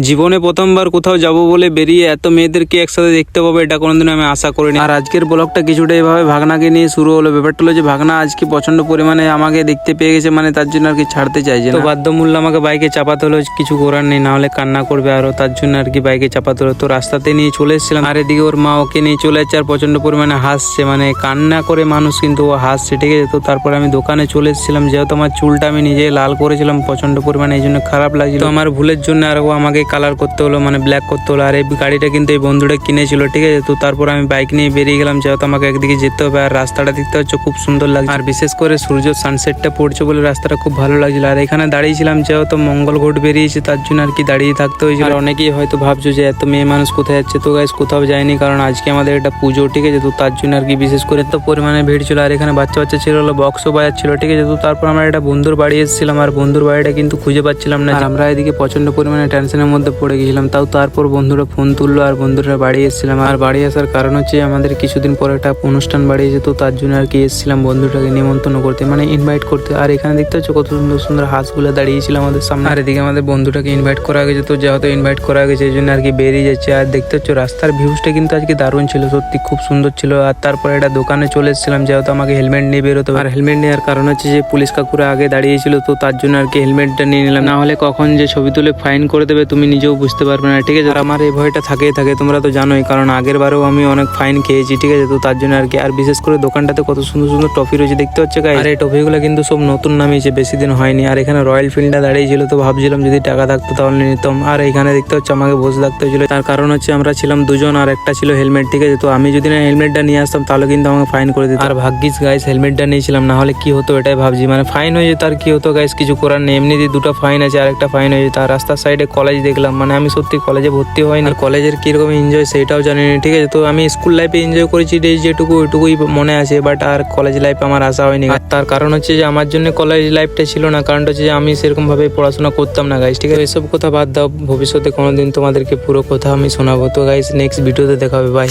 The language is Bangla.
জীবনে প্রথমবার কোথাও যাব বলে বেরিয়ে এত মেয়েদেরকে একসাথে দেখতে পাবো এটা কোনোদিন আমি আশা করিনি। আর আজকের ব্লগটা কিছুটা এভাবে ভাগনাকে নিয়ে শুরু হলো। ব্যাপারটা হলো যে ভাগনা আজকে প্রচন্ড পরিমাণে আমাকে দেখতে পেয়ে গেছে, মানে তার জন্য আর কি ছাড়তে চাইছে না। তো বাধ্যমূল্য আমাকে বাইকে চাপাতে হলো, কিছু করার নেই, না হলে কান্না করবে আরো, তার জন্য আর কি বাইকে চাপাতে হলো। তো রাস্তাতে নিয়ে চলে এসেছিলাম, আর এদিকে ওর মা ওকে নিয়ে চলে যাচ্ছে আর প্রচন্ড পরিমাণে হাসছে, মানে কান্না করে মানুষ কিন্তু ও হাসছে, ঠিক আছে। তো তারপর আমি দোকানে চলে এসেছিলাম, যেহেতু আমার চুলটা আমি নিজে লাল করেছিলাম প্রচন্ড পরিমাণে, এই জন্য খারাপ লাগছিল। তো আমার ভুলের জন্য আর ও আমাকে কালার করতে হলো, মানে ব্ল্যাক করতে হলো। আর এই গাড়িটা কিন্তু এই বন্ধুটা কিনেছিল, ঠিক আছে। তো তারপর আমি বাইক নিয়ে বেরিয়ে গেলাম, যেহেতু আমাকে একদিকে যেতে হবে। আর রাস্তাটা দেখতে হচ্ছে খুব সুন্দর লাগছে, আর বিশেষ করে সূর্য সানসেটটা পড়ছে বলে রাস্তাটা খুব ভালো লাগছিল। আর এখানে দাঁড়িয়েছিলাম, যেহেতু মঙ্গল ঘাট বেরিয়েছে তার জন্য আর কি দাঁড়িয়ে থাকতে হয়েছিল। আর অনেকেই হয়তো ভাবছো যে এত মেয়ে মানুষ কোথায় যাচ্ছে, তো গাইস কোথাও যায়নি, কারণ আজকে আমাদের একটা পুজো, ঠিক আছে। তো তার জন্য আর কি বিশেষ করে এত পরিমাণে ভিড় ছিল। আর এখানে বাচ্চা বাচ্চা ছিল, বক্সও বাজাচ্ছিল, ঠিক আছে। তো তারপর আমরা একটা বন্ধুর বাড়ি এসেছিলাম, আর বন্ধুর বাড়িটা কিন্তু খুঁজে পাচ্ছিলাম না। আর আমরা এদিকে প্রচন্ড পরিমাণে টেনশনের মধ্যে পড়ে গেছিলাম। তাও তারপর বন্ধুরা ফোন তুললো আর বন্ধুরা বাড়ি এসেছিলাম। আর বাড়ি আসার কারণ হচ্ছে আমাদের কিছুদিন পরে একটা অনুষ্ঠান বাড়ি যেত, তার জন্য আর কি এসেছিলাম বন্ধুটাকে নিমন্ত্রণ করতে, মানে ইনভাইট করতে। আর এখানে দেখতে হচ্ছে কত সুন্দর সুন্দর হাঁসগুলো দাঁড়িয়েছিল আমাদের সামনে। আর এদিকে আমাদের বন্ধুটাকে ইনভাইট করা গেছে, তো যেহেতু ইনভাইট করা গেছে এই জন্য আর কি বেরিয়ে যাচ্ছে। আর দেখতে হচ্ছে রাস্তার ভিউজটা কিন্তু আজকে দারুণ ছিল, সত্যি খুব সুন্দর ছিল। আর তারপরে একটা দোকানে চলে এসেছিলাম, যেহেতু আমাকে হেলমেট নিয়ে বেরোতে হবে। আর হেলমেট নেওয়ার কারণ হচ্ছে যে পুলিশ কাকুরা আগে দাঁড়িয়েছিল, তো তার জন্য আর কি হেলমেটটা নিয়ে নিলাম, না হলে কখন যে ছবি তুলে ফাইন করে দেবে তুমি নিজেও বুঝতে পারবে না, ঠিক আছে। আর আমার এই ভয়টা থাকেই থাকে, তোমরা তো জানোই, কারণ আগের বারেও আমি অনেক ফাইন খেয়েছি, ঠিক আছে। তো তার জন্য আর কি। আর বিশেষ করে দোকানটাতে কত সুন্দর সুন্দর টফি রয়েছে দেখতে হচ্ছে গাইস। আর এই টফিগুলো কিন্তু সব নতুন নামিয়েছে, বেশি দিন হয়নি। আর এখানে রয়্যাল ফিল্ডটা দাঁড়িয়েছিল, তো ভাবছিলাম যদি টাকা থাকতো তাহলে নিতাম। আর এখানে দেখতে হচ্ছে আমাকে বসে থাকতে হয়েছিল, তার কারণ হচ্ছে আমরা ছিলাম দুজন আর একটা ছিল হেলমেট, ঠিক আছে। তো আমি যদি না হেলমেটটা নিয়ে আসতাম তাহলে কিন্তু আমাকে ফাইন করে দিত। আর ভাগ্যিস গাইস হেলমেটটা নিয়েছিলাম, না হলে কি হতো এটাই ভাবছি, মানে ফাইন হয়ে যেত আর কি হতো গাইস, কিছু করার নেই। এমনিতে দুটো ফাইন আছে আর একটা ফাইন হয়ে যেত। আর রাস্তার সাইডে কলেজ দেখলাম, মানে আমি সত্যি কলেজে ভর্তি হয়নি, আর কলেজের কিরকম এনজয় সেটাও জানি না, ঠিক আছে। তো আমি স্কুল লাইফে এনজয় করেছি যেটুকু ওইটুকুই মনে আছে, বাট আর কলেজ লাইফে আমার আসা হয়নি। আর তার কারণ হচ্ছে যে আমার জন্য কলেজ লাইফটা ছিল না, কারণটা হচ্ছে যে আমি সেরকম ভাবে পড়াশোনা করতাম না গাইস, ঠিক আছে। এসব কথা বাদ দাও, ভবিষ্যতে কোনোদিন তোমাদেরকে পুরো কথা আমি শোনাবো। তো গাইস নেক্সট ভিডিওতে দেখা হবে, বাই।